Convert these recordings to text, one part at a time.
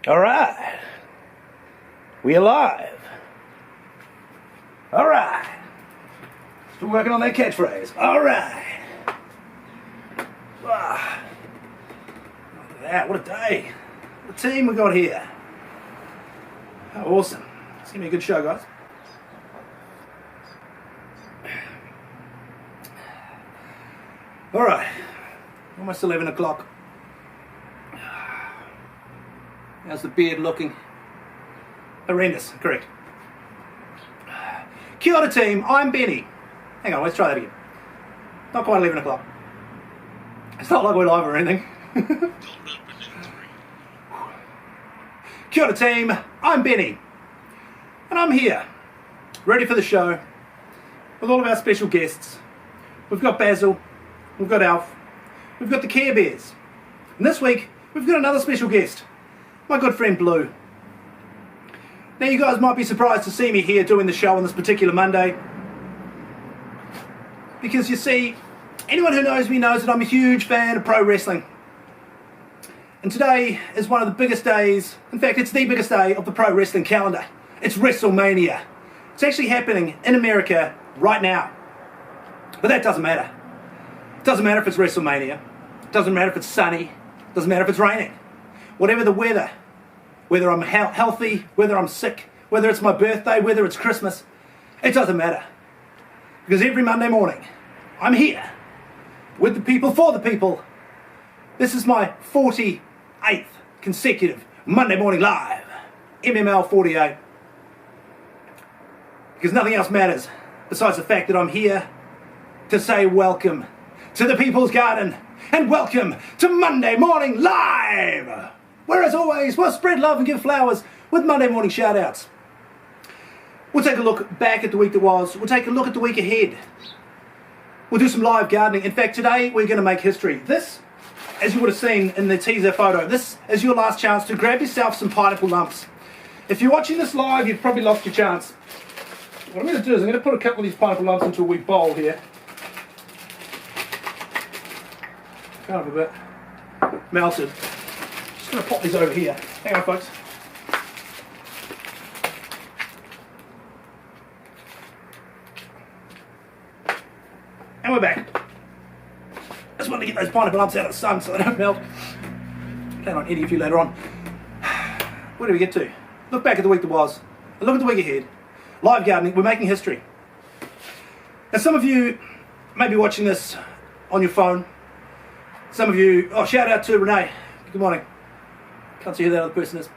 All right. We alive. All right. Still working on that catchphrase. All right. Ah. Look at that. What a day. What a team we got here. How awesome. It's going to be a good show, guys. All right. Almost 11 o'clock. How's the beard looking? Horrendous, correct. Kia ora team, I'm Benny. Hang on, let's try that again. Not quite 11 o'clock. It's not like we're live or anything. Kia ora team, I'm Benny. And I'm here, ready for the show, with all of our special guests. We've got Basil, we've got Alf, we've got the Care Bears. And this week, we've got another special guest, my good friend Blue. Now you guys might be surprised to see me here doing the show on this particular Monday, because you see, anyone who knows me knows that I'm a huge fan of pro wrestling. And today is one of the biggest days, in fact it's the biggest day of the pro wrestling calendar. It's WrestleMania. It's actually happening in America right now. But that doesn't matter. It doesn't matter if it's WrestleMania. It doesn't matter if it's sunny. It doesn't matter if it's raining. Whatever the weather, whether I'm healthy, whether I'm sick, whether it's my birthday, whether it's Christmas, it doesn't matter. Because every Monday morning, I'm here with the people, for the people. This is my 48th consecutive Monday Morning Live, MML 48. Because nothing else matters besides the fact that I'm here to say welcome to the People's Garden and welcome to Monday Morning Live, where as always we'll spread love and give flowers with Monday morning shout outs. We'll take a look back at the week that was, we'll take a look at the week ahead, we'll do some live gardening. In fact, today we're going to make history. This, as you would have seen in the teaser photo, this is your last chance to grab yourself some pineapple lumps. If you're watching this live, you've probably lost your chance. What I'm going to do is I'm going to put a couple of these pineapple lumps into a wee bowl here. Kind of a bit melted. Just going to pop these over here. Hang on, folks. And we're back. Just wanted to get those pineapple lumps out of the sun so they don't melt. Plan on any of you later on. Where do we get to? Look back at the week that was. Look at the week ahead. Live gardening, we're making history. Now some of you may be watching this on your phone. Some of you, shout out to Renee. Good morning. Can't see who that other person is.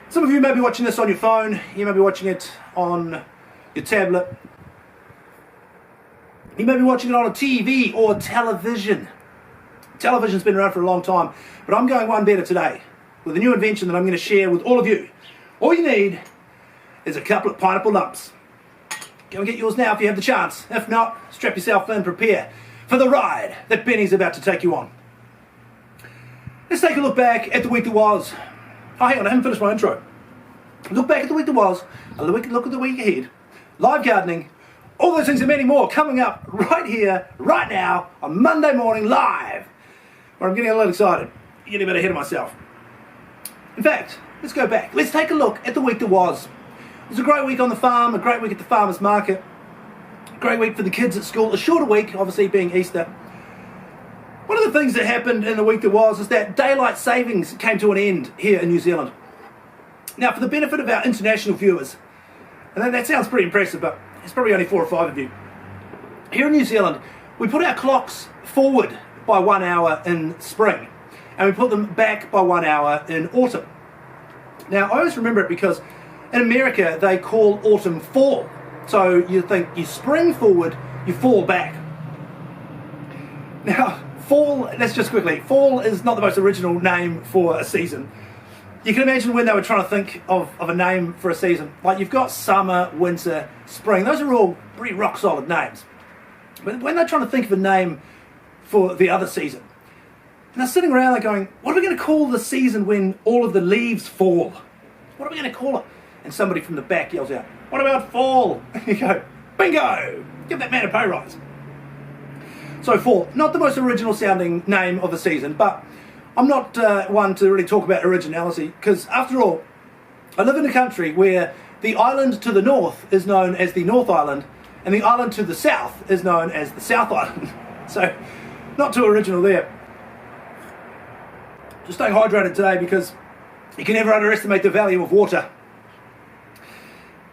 Some of you may be watching this on your phone. You may be watching it on your tablet. You may be watching it on a TV or television. Television's been around for a long time, but I'm going one better today with a new invention that I'm going to share with all of you. All you need is a couple of pineapple lumps. Go and get yours now if you have the chance. If not, strap yourself in, prepare for the ride that Benny's about to take you on. Let's take a look back at the week that was. Oh, hang on, I haven't finished my intro. Look back at the week that was, look at the week ahead. Live gardening, all those things and many more coming up right here, right now, on Monday Morning Live. Where I'm getting a little excited, getting a bit ahead of myself. In fact, let's go back. Let's take a look at the week that was. It was a great week on the farm, a great week at the farmer's market, a great week for the kids at school, a shorter week, obviously being Easter. One of the things that happened in the week that was is that daylight savings came to an end here in New Zealand. Now, for the benefit of our international viewers, and that sounds pretty impressive, but it's probably only 4 or 5 of you. Here in New Zealand, we put our clocks forward by 1 hour in spring, and we put them back by 1 hour in autumn. Now, I always remember it because in America, they call autumn fall. So you think you spring forward, you fall back. Now, fall, let's just quickly, fall is not the most original name for a season. You can imagine when they were trying to think of a name for a season. Like you've got summer, winter, spring. Those are all pretty rock solid names. But when they're trying to think of a name for the other season, and they're sitting around there going, what are we going to call the season when all of the leaves fall? What are we going to call it? And somebody from the back yells out, what about fall? And you go, bingo! Give that man a pay rise. So fall, not the most original sounding name of the season, but I'm not one to really talk about originality, because after all, I live in a country where the island to the north is known as the North Island, and the island to the south is known as the South Island. So, not too original there. Just staying hydrated today, because you can never underestimate the value of water.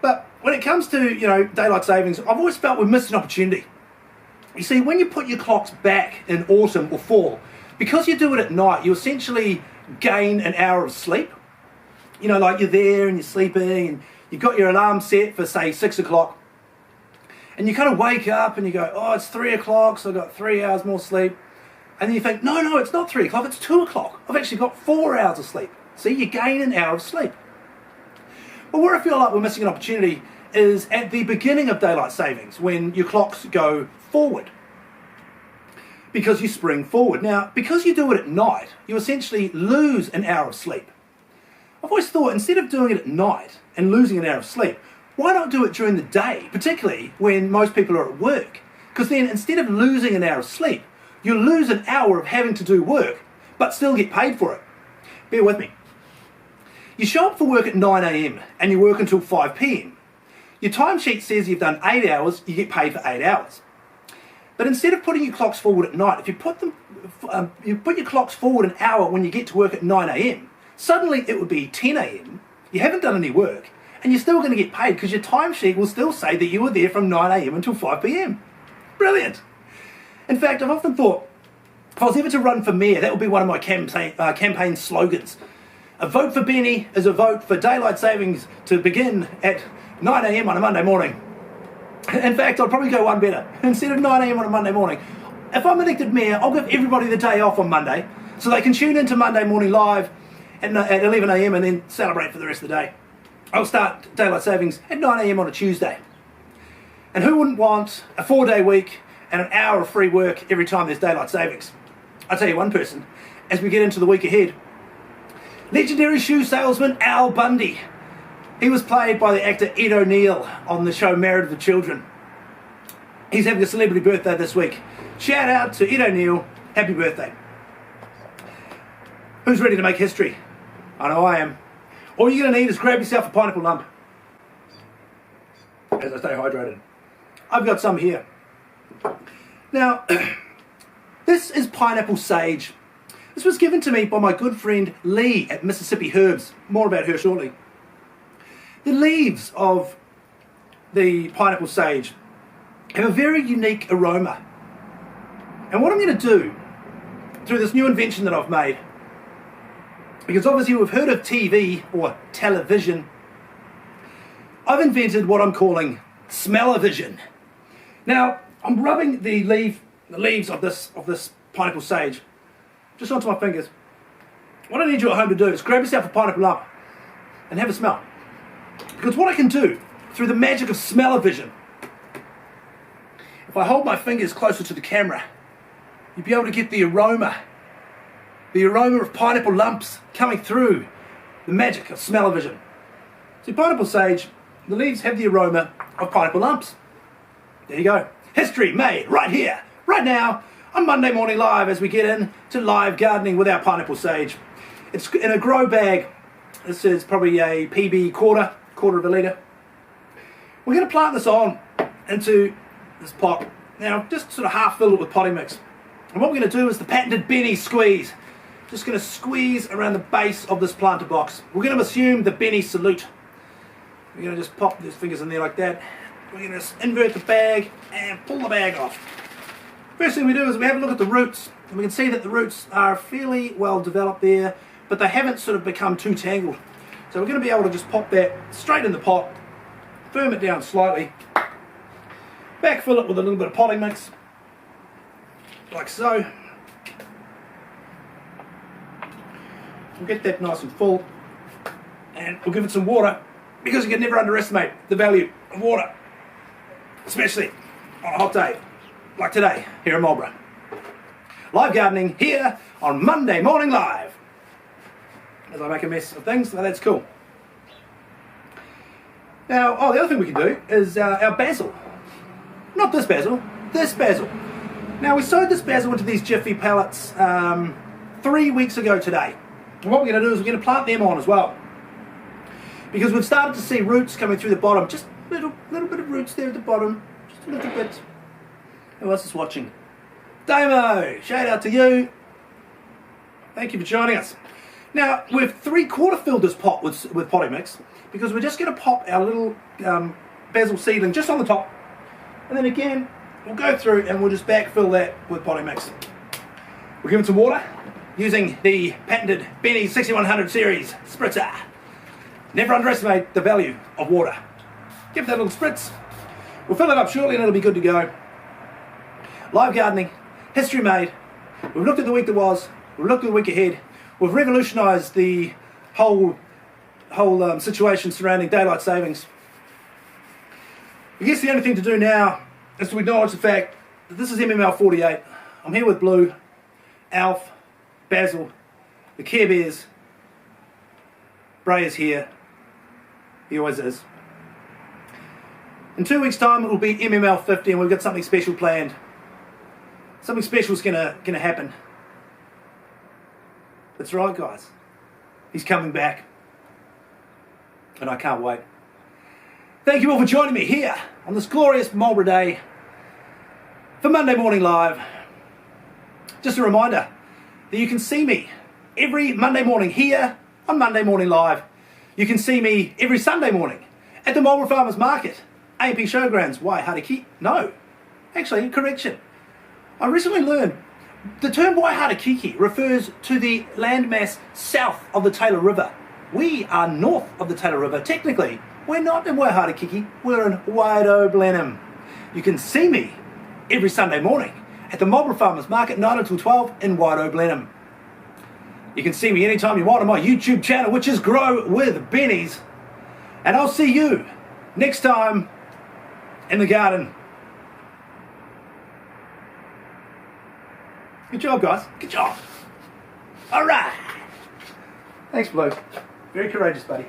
But when it comes to, daylight savings, I've always felt we've missed an opportunity. You see, when you put your clocks back in autumn or fall, because you do it at night, you essentially gain an hour of sleep. Like you're there and you're sleeping and you've got your alarm set for, say, 6 o'clock. And you kind of wake up and you go, oh, it's 3 o'clock, so I've got 3 hours more sleep. And then you think, no, it's not 3 o'clock, it's 2 o'clock. I've actually got 4 hours of sleep. See, you gain an hour of sleep. Well, where I feel like we're missing an opportunity is at the beginning of daylight savings, when your clocks go forward, because you spring forward. Now, because you do it at night, you essentially lose an hour of sleep. I've always thought, instead of doing it at night and losing an hour of sleep, why not do it during the day, particularly when most people are at work? Because then, instead of losing an hour of sleep, you'll lose an hour of having to do work, but still get paid for it. Bear with me. You show up for work at 9 a.m. and you work until 5 p.m. Your timesheet says you've done 8 hours, you get paid for 8 hours. But instead of putting your clocks forward at night, if you put your clocks forward an hour when you get to work at 9 a.m, suddenly it would be 10 a.m, you haven't done any work, and you're still going to get paid because your timesheet will still say that you were there from 9 a.m. until 5 p.m. Brilliant. In fact, I've often thought, if I was ever to run for mayor, that would be one of my campaign slogans. A vote for Benny is a vote for daylight savings to begin at 9 a.m. on a Monday morning. In fact, I'd probably go one better. Instead of 9 a.m. on a Monday morning, if I'm elected mayor, I'll give everybody the day off on Monday so they can tune into Monday Morning Live at 11 a.m. and then celebrate for the rest of the day. I'll start daylight savings at 9 a.m. on a Tuesday. And who wouldn't want a 4-day week and an hour of free work every time there's daylight savings? I'll tell you one person, as we get into the week ahead. Legendary shoe salesman Al Bundy. He was played by the actor Ed O'Neill on the show Married with Children. He's having a celebrity birthday this week. Shout out to Ed O'Neill, happy birthday. Who's ready to make history? I know I am. All you're going to need is grab yourself a pineapple lump. As I stay hydrated. I've got some here. Now, this is pineapple sage. This was given to me by my good friend Lee at Mississippi Herbs. More about her shortly. The leaves of the pineapple sage have a very unique aroma. And what I'm going to do through this new invention that I've made, because obviously we've heard of TV or television, I've invented what I'm calling smell-o-vision. Now, I'm rubbing the leaves of this pineapple sage just onto my fingers. What I need you at home to do is grab yourself a pineapple lump and have a smell. Because what I can do through the magic of smell-o-vision, if I hold my fingers closer to the camera, you'll be able to get the aroma of pineapple lumps coming through the magic of smell-o-vision. See, pineapple sage, the leaves have the aroma of pineapple lumps. There you go. History made right here, right now, on Monday Morning Live as we get into live gardening with our pineapple sage. It's in a grow bag. This is probably a PB quarter of a litre. We're going to plant this on into this pot. Now, just sort of half fill it with potting mix. And what we're going to do is the patented Benny squeeze. Just going to squeeze around the base of this planter box. We're going to assume the Benny salute. We're going to just pop these fingers in there like that. We're going to invert the bag and pull the bag off. First thing we do is we have a look at the roots. And we can see that the roots are fairly well developed there, but they haven't sort of become too tangled. So we're going to be able to just pop that straight in the pot, firm it down slightly, backfill it with a little bit of potting mix, like so. We'll get that nice and full, and we'll give it some water, because you can never underestimate the value of water, especially on a hot day like today here in Marlborough. Live gardening here on Monday Morning Live. As I make a mess of things, so that's cool. Now, the other thing we can do is our basil. Not this basil, this basil. Now, we sowed this basil into these Jiffy pellets 3 weeks ago today. And what we're going to do is we're going to plant them on as well. Because we've started to see roots coming through the bottom. Just a little bit of roots there at the bottom. Just a little bit. Who else is watching? Damo, shout out to you. Thank you for joining us. Now, we've 3/4 filled this pot with potting mix because we're just going to pop our little basil seedling just on the top. And then again, we'll go through and we'll just backfill that with potting mix. We'll give it some water using the patented Benny 6100 series spritzer. Never underestimate the value of water. Give that a little spritz. We'll fill it up shortly and it'll be good to go. Live gardening, history made. We've looked at the week that was, we've looked at the week ahead. We've revolutionised the whole situation surrounding daylight savings. I guess the only thing to do now is to acknowledge the fact that this is MML 48. I'm here with Blue, Alf, Basil, the Care Bears. Bray is here. He always is. In 2 weeks' time, it will be MML 50, and we've got something special planned. Something special is gonna happen. That's right, guys. He's coming back, and I can't wait. Thank you all for joining me here on this glorious Marlborough Day for Monday Morning Live. Just a reminder that you can see me every Monday morning here on Monday Morning Live. You can see me every Sunday morning at the Marlborough Farmers Market, A&P Showgrounds, Waihara. No, actually, correction. I recently learned the term Waihara refers to the landmass south of the Taylor River. We are north of the Taylor River. Technically, we're not in Waihara, we're in Waido Blenheim. You can see me every Sunday morning at the Marlborough Farmers Market, 9 until 12 in Waido Blenheim. You can see me anytime you want on my YouTube channel, which is Grow with Bennies. And I'll see you next time in the garden. Good job, guys. Good job. All right. Thanks, Blue. Very courageous, buddy.